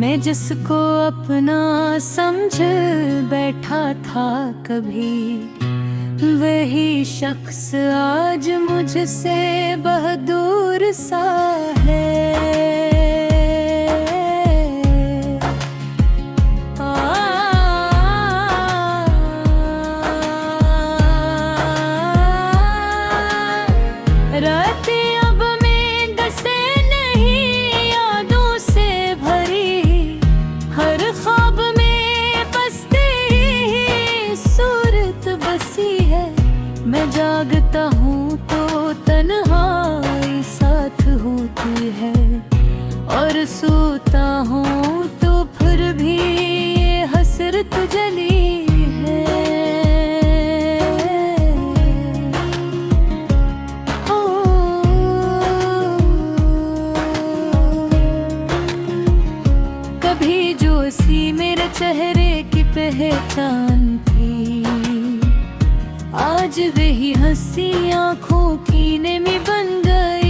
मैं जिसको अपना समझ बैठा था कभी, वही शख्स आज मुझसे बहदूर सा है। मैं जागता हूँ तो तन्हाई साथ होती है, और सोता हूँ तो फिर भी ये हसरत जली है। ओ, कभी जो सी मेरे चेहरे की पहचान थी, आज वही हंसी आँखों की नेमी बन गई।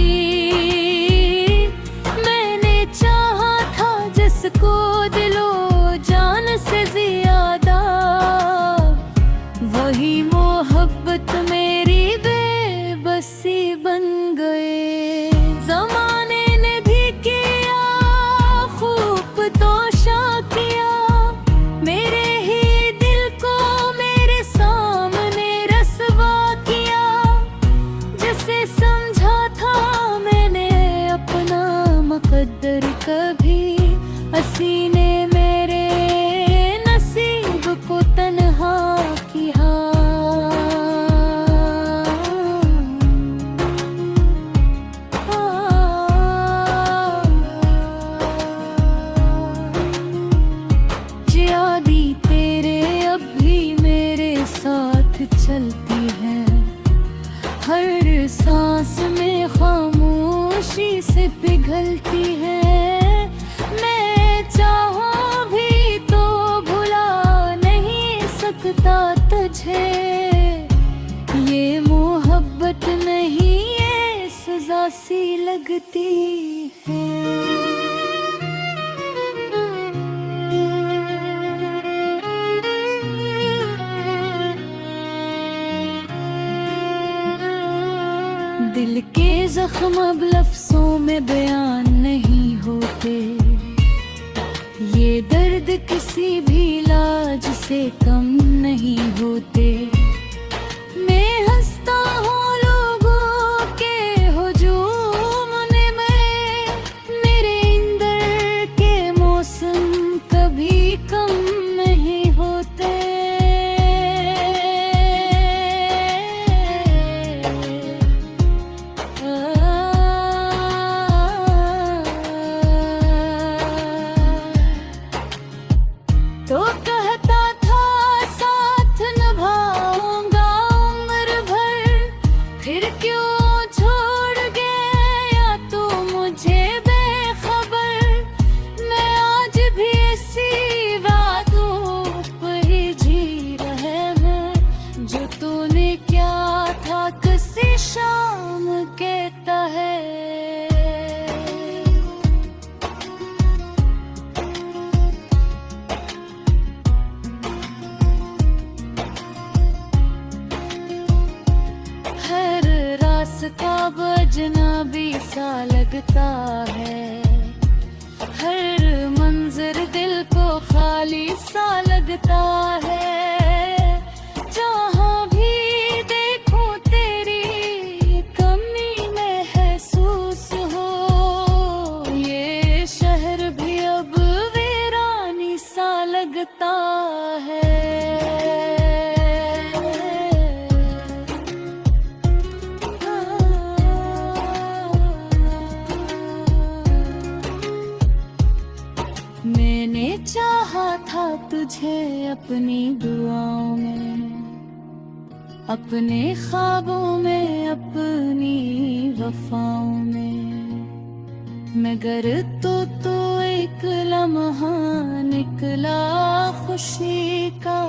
मैंने चाहा था जिसको दिलो जान से ज्यादा, वही मोहब्बत मेरी बेबसी बन गए। ज़माने ने भी किया खूब तोशा किया मेरे ही दिल को, मेरे सामने रसवा किया। जिसे समझा था मैंने अपना मुकद्दर, कभी हसी ने मेरे नसीब को तन्हा किया। यादी तेरे अब भी मेरे साथ चलती है, हर सांस में खामोशी से पिघलती है। मैं चाहूं भी तो भुला नहीं सकता तुझे, ये मोहब्बत नहीं ये सजा सी लगती है। दिल के जख्म अब लफ्जों में बयान नहीं होते, ये दर्द किसी भी इलाज से कम नहीं होते। मैं हंसता हूँ लोगों के हुजूम में, मेरे इंदर के मौसम कभी कम नहीं होते। तो कहता था साथ निभाऊंगा उम्र भर, फिर क्यों छोड़ गया तू मुझे बेखबर। मैं आज भी इसी वादों पर ही जी रहे हैं, जो तूने क्या था किसी शाम कहता है। रास्ता अजनबी सा लगता है, हर मंजर दिल को खाली सा लगता है। जहाँ भी देखूं तेरी कमी महसूस हो, ये शहर भी अब वीरानी सा लगता है। मैंने चाहा था तुझे अपनी दुआओं में, अपने ख्वाबों में, अपनी वफाओं में। मगर तो एक लम्हा निकला खुशी का,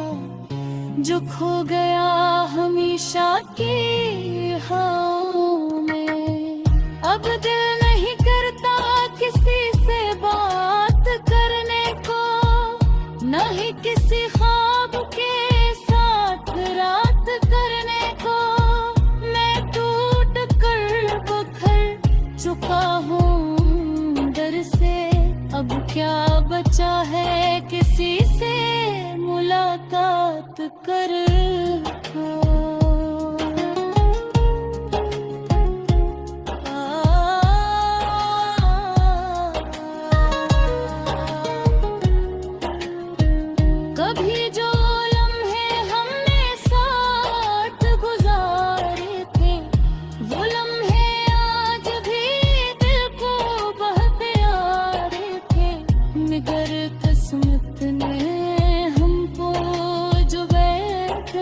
जो खो गया हमेशा की हवाओं में। अब दिल नहीं करता किसी से बात करने क्या बचा है किसी से मुलाकात कर कभी जो लम्हे हमने साथ गुजारे थे वो लम्हे आज भी दिल को बहुत प्यारे थे मगर किस्मत ने हमको जो बैठ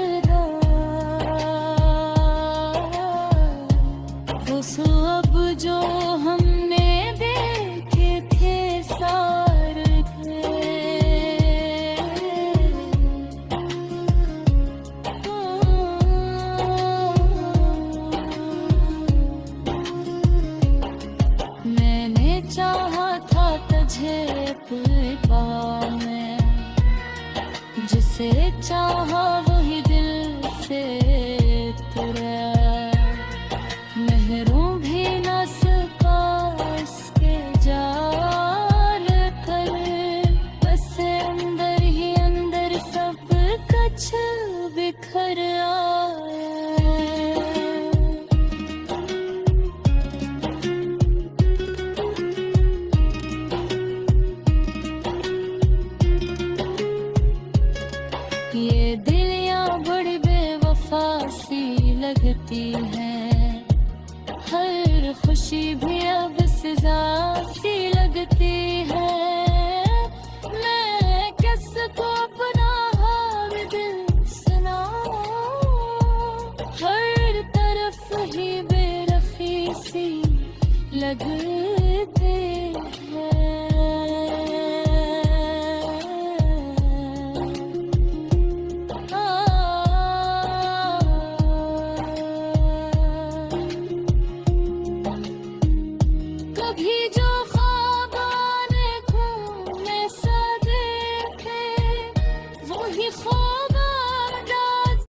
वो सब जो हमने देखे थे सारे थे मैंने चाहा था तुझे अपने पाँव में जिसे चाहा वही दिल से तुरा मेहरों भी न सका इसके जाल कर बस अंदर ही अंदर सब कुछ बिखर आया ये दिलियां बड़ी बेवफा सी लगती हैं हर खुशी भी अब सजा सी लगती है मैं किसको अपना हाल दिल सुनाऊं हर तरफ ही बेरखी सी लगती है कभी जो ख्वाब आँखों में सा देखे वही ख्वाब आज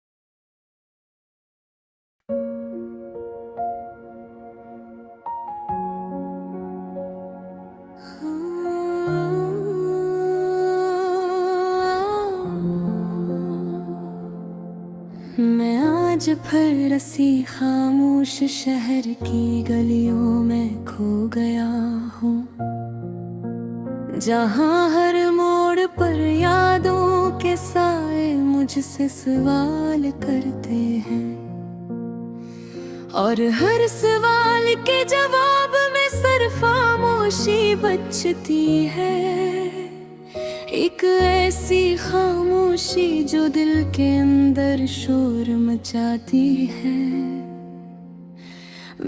मैं आज फिर रसी खामोश शहर की गलियों में खो गया हूँ जहाँ हर मोड़ पर यादों के साए मुझसे सवाल करते हैं और हर सवाल के जवाब में सिर्फ खामोशी बचती है एक ऐसी खामोशी जो दिल के अंदर शोर मचाती है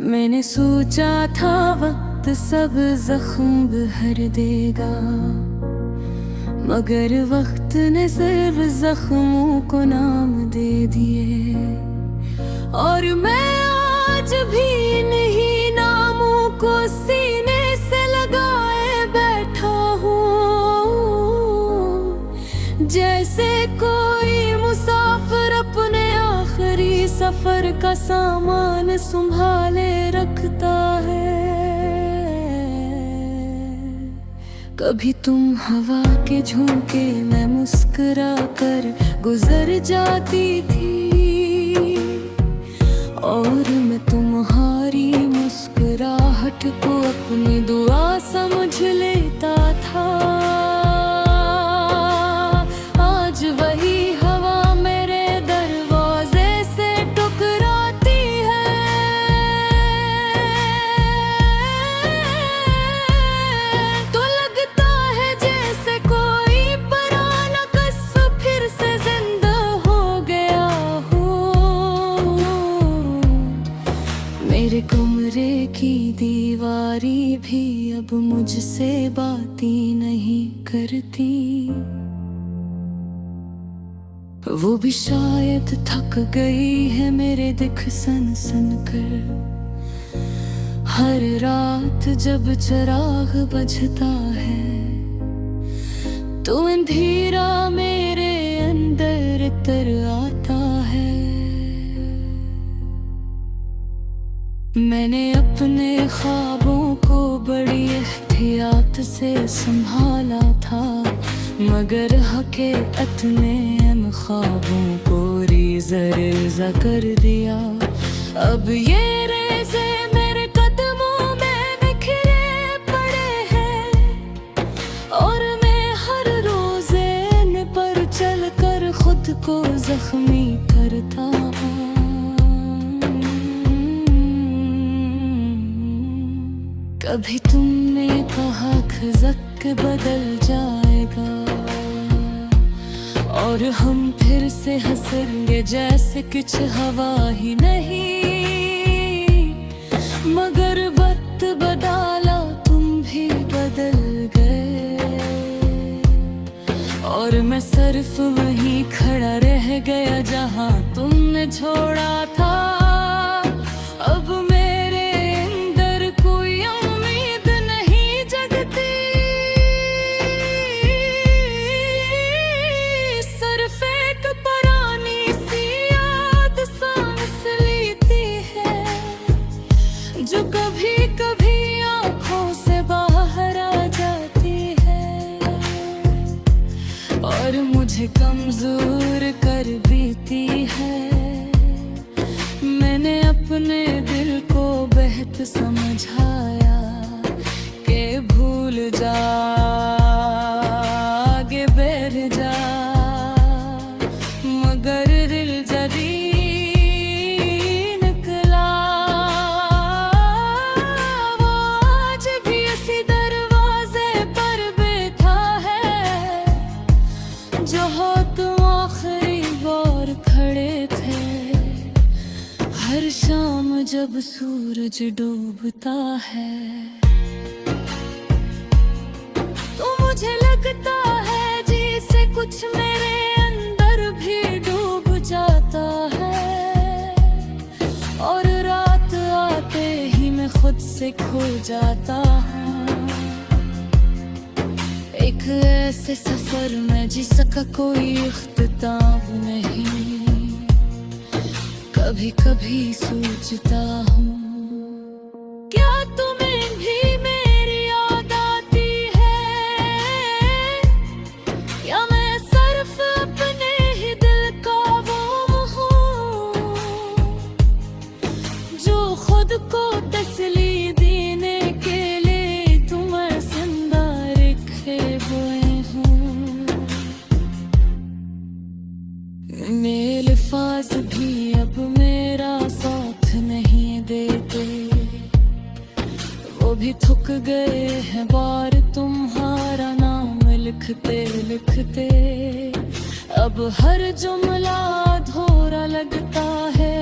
मैंने सोचा था वक्त सब जख्म भर देगा मगर वक्त ने सिर्फ जख्मों को नाम दे दिए और मैं आज भी इन्हीं नामों को सीने से लगाए बैठा हूँ जैसे कोई मुसाफिर अपने आखिरी सफर का सामान संभाले रखता है कभी तुम हवा के झोंके में मुस्कुरा कर गुजर जाती थी और मैं तुम्हारी मुस्कुराहट को अपनी दुआ समझ लेता था आज वही हवा मेरे दरवाजे से टकराती है तो लगता है जैसे कोई पुराना किस्सा फिर से जिंदा हो गया हो मेरे कमरे की दीवारी भी अब मुझसे बातें नहीं करती वो भी शायद थक गई है मेरे दिख सन सन कर हर रात जब चिराग बजता है तो अंधेरा मेरे अंदर तर आता है मैंने अपने ख्वाबों को बड़ी एहतियात से संभाला था, मगर हकीकत ने इन ख्वाबों को रीज़ा कर दिया। अब ये रेज़े मेरे कदमों में बिखरे पड़े हैं, और मैं हर रोज़ इन पर चल कर खुद को जख्मी करता हूँ। कभी तुमने कहा खज़क बदल जाएगा, और हम फिर से हंसेंगे जैसे कुछ हवा ही नहीं। मगर वक्त बदला, तुम भी बदल गए, और मैं सिर्फ वहीं खड़ा रह गया जहां तुमने छोड़ा था। अब मेरे अंदर कोई उम्मीद नहीं जगती, सिर्फ एक पुरानी सी याद सांस लेती है, जो कभी कभी आँखों से बाहर आ जाती है, और मुझे कमजोर कर देती है। मैंने अपने दिल को बेहद समझाया कि भूल जा, आगे बढ़ जा, मगर दिल जदी निकला। वो आज भी इसी दरवाजे पर बैठा है, जहाँ तुम आखिरी बार खड़े थे। हर शाम जब सूरज डूबता है, तो मुझे लगता है जैसे कुछ मेरे अंदर भी डूब जाता है, और रात आते ही मैं खुद से खो जाता हूँ। एक ऐसे सफर में जिसका कोई इख्तिताम नहीं, कभी कभी सोचता हूँ, क्या तुम्हें भी मेरी याद आती है, या मैं सिर्फ अपने ही दिल का वो हूँ, जो खुद को तसल्ली देने के लिए तुम्हें जिंदा रखे हुए हूँ। मेरे अल्फाज भी अब मेरा साथ नहीं देते, वो भी थक गए हैं बार तुम्हारा नाम लिखते लिखते। अब हर जुमला अधूरा लगता है,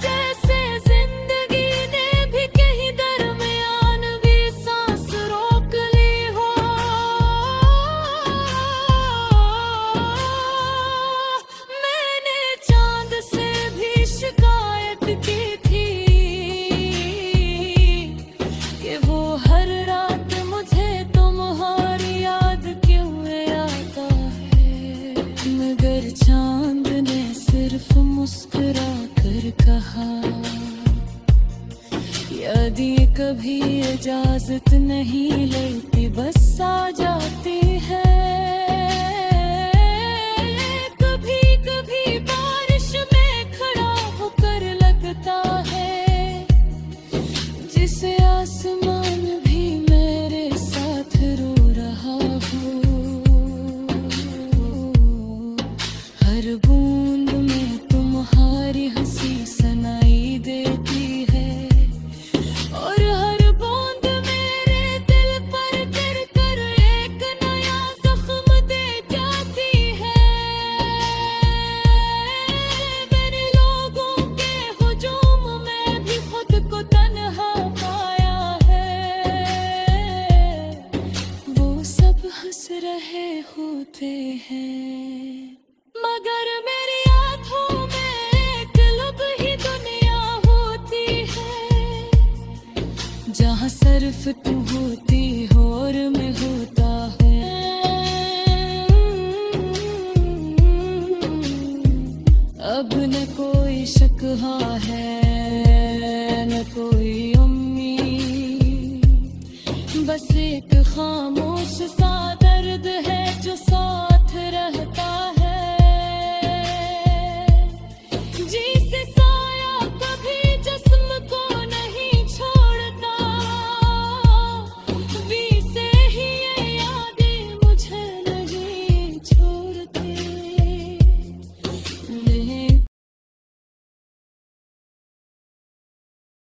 जैसे जिंदगी ने भी कहीं दरमियान भी सांस रोक ली हो। मैंने चांद से भी शिकायत की थी कि वो हर रात मुझे तुम्हारी याद क्यों आता है, मगर चांद ने सिर्फ मुस्कुरा कर कहा, यदि कभी इजाजत नहीं लेती बस आ जाती है। कभी कभी बारिश में खड़ा होकर लगता है, जिसे आसमान भी मेरे साथ रो रहा हो। हर बूंद में तुम्हारी हंसी सुनाई देती है, और हर बूंद मेरे दिल पर गिर कर एक नया जख्म दे जाती है। मैंने लोगों के हुजूम में भी खुद को तन्हा पाया है, वो सब हंस रहे होते हैं, मगर मेरी आँखों में एक लब ही दुनिया होती है, जहाँ सिर्फ तू होती हो और मैं होता हूँ। अब न कोई शिकवा है, न कोई बस एक खामोश सा दर्द है जो साथ रहता है।